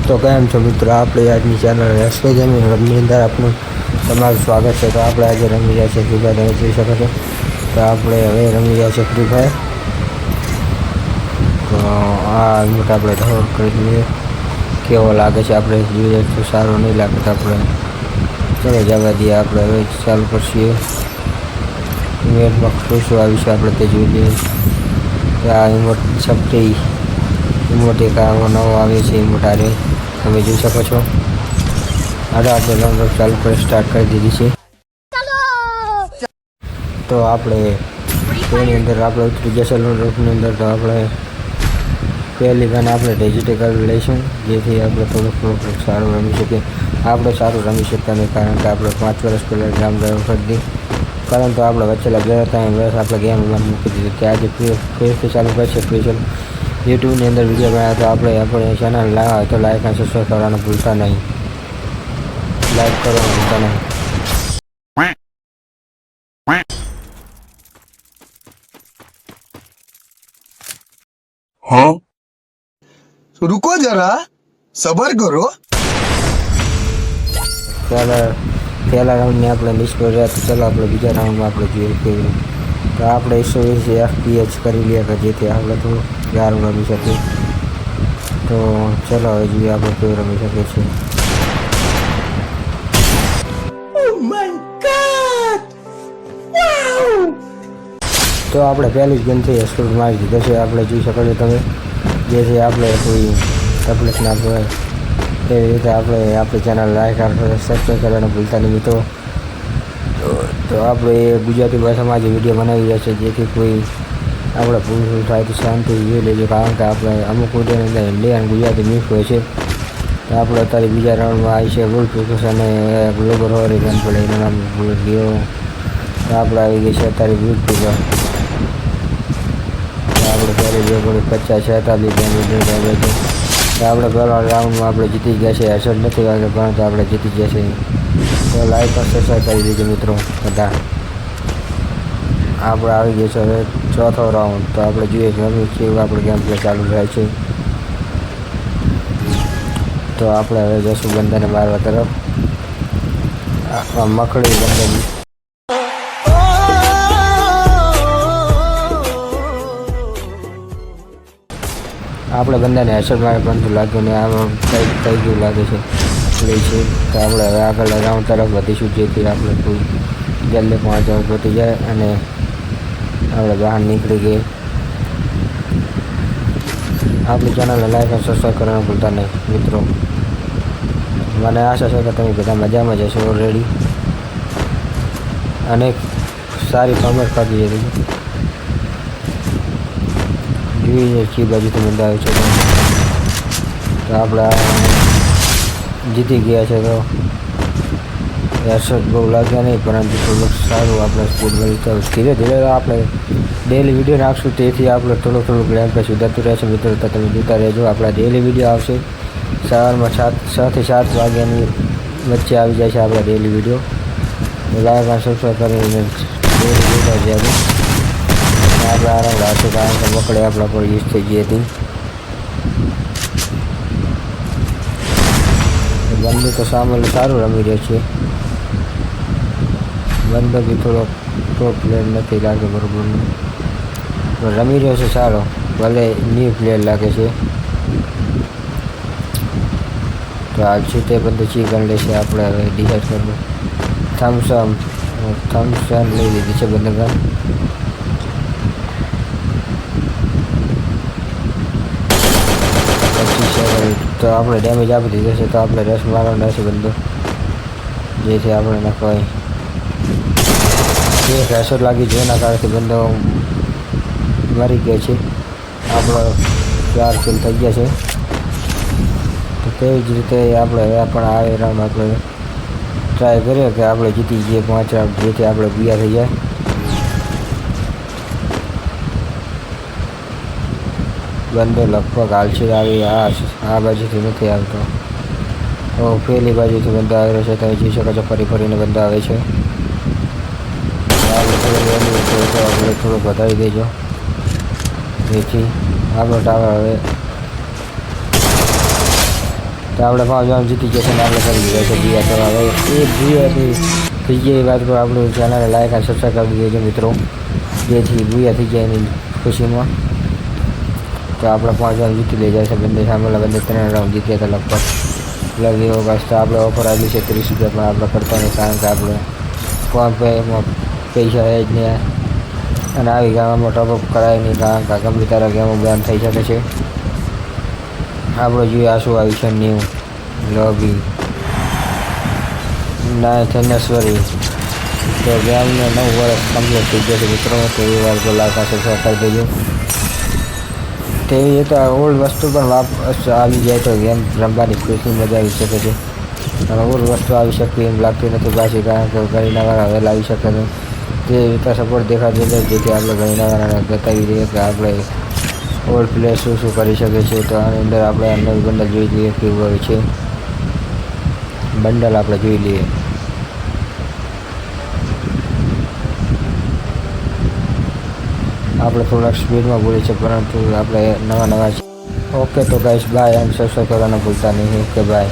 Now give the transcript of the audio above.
તો કેમ છો મિત્રો, આપણે આજની ચેનલ એસકે ગેમિંગ રમની અંદર આપનું તમારું સ્વાગત છે। તો આપણે આજે રમી રહ્યા છીએ ફ્રી ફાયર, તમે જોઈ શકો છો। તો આપણે હવે રમી રહ્યા છીએ ફ્રી ફાયર। તો આ ઇમોટ આપણે ડાઉનલોડ કરી લઈએ, કેવો લાગે છે આપણે જોઈએ તો સારું નહીં લાગે તો આપણે ચલો જવા દઈએ। આપણે હવે ચાલુ કરશીએ ઇવેન્ટમાં શું આવી છે આપણે તે જોઈ લઈએ। આ ઇમોટ સપટી ઇમોટ એક નવો આવે છે ઇમોટ આરે તમે જોઈ શકો છો। આપણે ડાઉનલોડ ચાલુ કરી સ્ટાર્ટ કરી દીધી છે। તો આપણે તેની અંદર આપણે ઉતરી જશે લૂપની અંદર। તો આપણે પહેલી ગન આપણે ડિજિટલ લઈશું, જેથી આપણે થોડુંક સારું રમી શકીએ। આપણે સારું રમી શકતા નહીં, કારણ કે આપણે 5 વર્ષ પહેલાં ગામ ડ્રાઈવ કરી દીધી, પરંતુ આપણે વચ્ચેલા 2-3 વર્ષ આપણે ગેમ મૂકી દીધી કે આજે ફરીથી ચાલુ કરશે ફ્રી યુટ્યુબની અંદર વિડીયો બનાવ્યા। તો આપણે ચેનલ લાવ્યા તો લાઈક અને સબસ્ક્રાઈબ કરવાનું ભૂલતા નહીં, લાઈક કરવાનું ભૂલતા નહીં। हाँ रुको जरा सबर करो। પહેલા રાઉન્ડની આપણે લિસ્ટ પર રહ્યા, તો ચાલો આપણે બીજા રાઉન્ડમાં આપણે જોઈએ કેવી। તો આપણે 120 FPS કરી લઈએ કે જેથી આપણે થોડું સારું રમી શકીએ। તો ચાલો હવે જોઈએ આપણે કેવું રમી શકીએ છીએ। તો આપણે પહેલી જ ગનથી એક્સપ્લોડ મારી દીધો છે, આપણે જોઈ શકો છો તમે, જેથી આપણે કોઈ તકલીફ ના પડે એવી રીતે આપણે આપણી ચેનલ લાઈક અને સબસ્ક્રાઈબ કરવાનું ભૂલતા નહીં મિત્રો। તો આપણે ગુજરાતી ભાષામાં જે વિડીયો બનાવી રહ્યા છે, જેથી કોઈ આપણે ભૂલ થાય તો શાંતિ જોઈ લેજો, કારણ કે આપણે અમુક વિડીયોની અંદર હિન્દી અને ગુજરાતી મિક્સ હોય છે। તો આપણે અત્યારે બીજા રાઉન્ડમાં આવી છે બુલ ફિકસ અને ગ્લોબલ હોરી ગન પડે એનું નામ ભૂલ ગયો। તો આપણે આવી ગઈ છે અત્યારે બુલ ફિકસ। આપણે પહેલી બે ગોળી 50-46 ડેમેજ છે। તો આપણે પહેલા રાઉન્ડમાં આપણે જીતી ગયા છે, હેડશોટ નથી વાગ્યો પરંતુ આપણે જીતી ગયા છે। તો લાઈક અને સબસ્ક્રાઈબ કરી દીજો મિત્રો બધા। આપણે આવી ગયો છે હવે ચોથો રાઉન્ડ। તો આપણે જોઈએ કે કેવું આપણે ગેમ પ્લે ચાલુ રહે છે। તો આપણે હવે જશું બંદાને મારવા તરફ, મકડી બંદાની। આપણે બંદાને હેડશોટ મારે પરંતુ લાગ્યું ને આમાં કંઈક થઈ ગયું લાગે છે લે છે। તો આપણે હવે આગળ રાઉન્ડ તરફ વધીશું, જેથી આપણે કોઈ જલ્દી પહોંચવા પહોંચી જાય અને આપણે બહાર નીકળી ગઈએ। આપણી ચેનલને લાઈક અને સબસ્ક્રાઈબ કરવાનું ભૂલતા નહીં મિત્રો। મને આશા છે કે તમે બધા મજામાં જશો ઓલરેડી અને સારી કોમેન્ટ કરી દીધી। જોઈએ કઈ બાજુથી બંધ આવે છે। તો આપણે જીતી ગયા છે। તો હેડશોટ બહુ લાગ્યા નહીં, પરંતુ થોડુંક સારું આપણે સ્પીડ મળી। તો ધીરે ધીરે આપણે ડેલી વિડીયો નાખશું, તેથી આપણે થોડુંક ગેમ પ્લે સુધારતું રહેશે મિત્રો। તો તમે જોતા રહેજો, આપણા ડેલી વિડીયો આવશે સવારમાં 6 થી 7 વાગ્યાની વચ્ચે આવી જાય છે આપણા ડેલી વિડીયો। લાઈક અને સબસ્ક્રાઈબ કરીને ડેલી જોતા જજો। આપણે આરામ રાખશું, કારણ કે મકડે આપણા પર યુઝ થઈ ગઈ હતી। બંને તો સામે સારું રમી રહ્યો છે, બંદો બી થોડો ટોપ પ્લેયર નથી લાગે બરોબર, રમી રહ્યો છે સારો, ભલે ન્યૂ પ્લેયર લાગે છે। તો હાલ છે તે બધું ચીકન લેશે, આપણે હવે ડિસાઈડ કરવું। થમ્સઅપ લઈ લીધી છે બંને ગન। તો આપણે ડેમેજ આપી દીધો છે, તો આપણે રસ મારવાનો રહેશે બંદો, જેથી આપણે નખવાય એક હેડશોટ લાગી છે, એના કારણથી બંદો મરી ગયો છે। આપણો 4 કિલ થઈ ગયા છે। તો તેવી જ રીતે આપણે હવે પણ આ રાઉન્ડ આપણે ટ્રાય કરીએ કે આપણે જીતી જઈએ 5 રાઉન્ડ, જેથી આપણે બીયા થઈ જાય। બંદો લગભગ હાલશે આવી આ બાજુથી નથી આવતો, તો પેલી બાજુથી બંદો આવી રહ્યો છે। તમે જોઈ શકો છો ફરીને બંદો આવે છે। આપણે થોડુંક વધારી દેજો, જેથી આપણો ટાવર હવે તો આપણે 5 રાઉન્ડ જીતી ગયા છે ને આપણે કરી દીધા છે જીયા. તો હવે એ ભૂયાથી થઈ ગયા એ વાત પર આપણું ચેનલને લાઈક અને સબસ્ક્રાઈબ કરી દેજો મિત્રો, જેથી ભૂયા થઈ જાય એની ખુશીમાં. તો આપણે 5 રાઉન્ડ જીતી લઈ જાય છે બંને, સામેલા બંને 3 રાઉન્ડ જીત્યા હતા લગભગ. એવો બસ તો આપણે ઓફર આવી છે 30 રૂપિયા, પણ આપણે કરતા નહીં કારણ કે આપણે ફોન પેમાં પૈસા છે જ નહીં, અને આવી ગામમાં ટોપઅપ કરાય નહીં કારણ કે ગમે તારા ગેમો બેન થઈ શકે છે. આપણે જોઈએ આ શું આવી છે ન્યૂ લોબી ના થેનેશ્વરી. તો ગેમને 9 વર્ષ કમ્પ્લીટ થઈ ગયા છે મિત્રો, તો એ વાર તો લાખ સબસ્ક્રાઈબ કરી દેજો. તેવી તો ઓલ્ડ વસ્તુ પણ વાપસ આવી જાય તો ગેમ રમવાની ખુશી મજા આવી શકે છે, અને ઓલ્ડ વસ્તુ આવી શકતી એમ લાગતી નથી પાછી, કારણ કે ઘણી નવા વહેલા આવી શકે છે. તે રીતે સપોર્ટ દેખાતો છે, જેથી આપણે ઘણી નવા બતાવી દઈએ કે આપણે ઓલ્ડ પ્લેયર શું શું કરી શકે છે. તો આની અંદર આપણે નવી બંડલ જોઈ લઈએ કેવું હોય છે. બંડલ આપણે જોઈ લઈએ. આપણે થોડાક સ્પીડમાં બોલીએ છીએ, પરંતુ આપણે નવા છે. ઓકે તો ગાઈસ બાય, એન્ડ સબસ્ક્રાઈબ કરવાનું ભૂલતા નહીં. Okay bye.